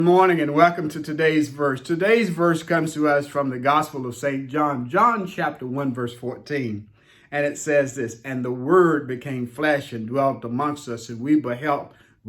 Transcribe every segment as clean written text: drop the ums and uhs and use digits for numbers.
Good morning and welcome to today's verse. Today's verse comes to us from the Gospel of St. John, John chapter 1, verse 14. And it says this, "And the Word became flesh and dwelt amongst us, and we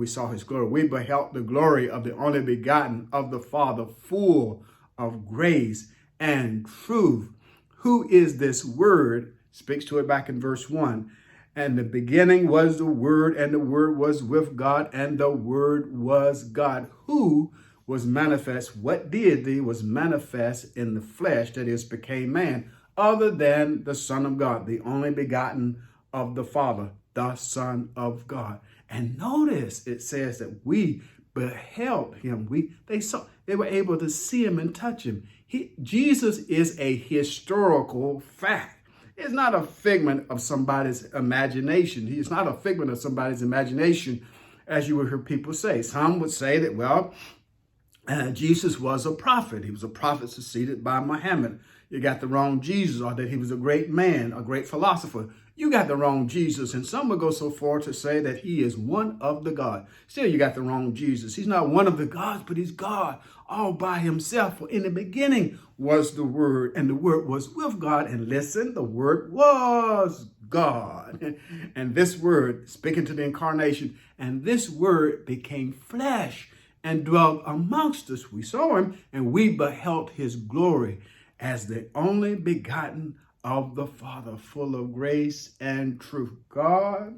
saw his glory. We beheld the glory of the only begotten of the Father, full of grace and truth." Who is this Word? Speaks to it back in verse 1. "And the beginning was the Word, and the Word was with God, and the Word was God." Who was manifest? What deity was manifest in the flesh, that is, became man, other than the Son of God, the only begotten of the Father, the Son of God. And notice it says that we beheld him. They were able to see him and touch him. Jesus is a historical fact. It's not a figment of somebody's imagination. He's not a figment of somebody's imagination, as you would hear people say. Some would say that, Jesus was a prophet. He was a prophet succeeded by Muhammad. You got the wrong Jesus. Or that he was a great man, a great philosopher. You got the wrong Jesus. And some would go so far to say that he is one of the gods. Still, you got the wrong Jesus. He's not one of the gods, but he's God all by himself. For in the beginning was the Word, and the Word was with God. And listen, the Word was God. And this Word, speaking to the incarnation, and this Word became flesh and dwelt amongst us. We saw him, and we beheld his glory as the only begotten of the Father, full of grace and truth. God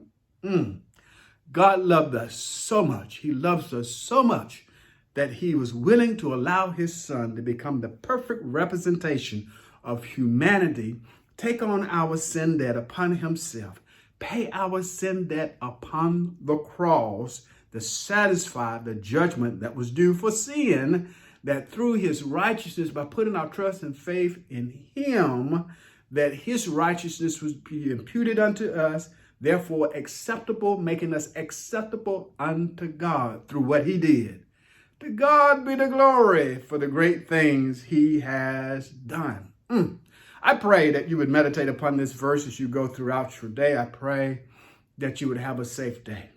loved us so much. He loves us so much that he was willing to allow his Son to become the perfect representation of humanity, take on our sin debt upon himself, pay our sin debt upon the cross, to satisfy the judgment that was due for sin, that through his righteousness, by putting our trust and faith in him, that his righteousness was imputed unto us, therefore acceptable, making us acceptable unto God through what he did. To God be the glory for the great things he has done. I pray that you would meditate upon this verse as you go throughout your day. I pray that you would have a safe day.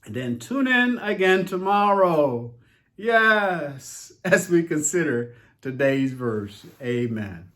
And then tune in again tomorrow. Yes, as we consider today's verse. Amen.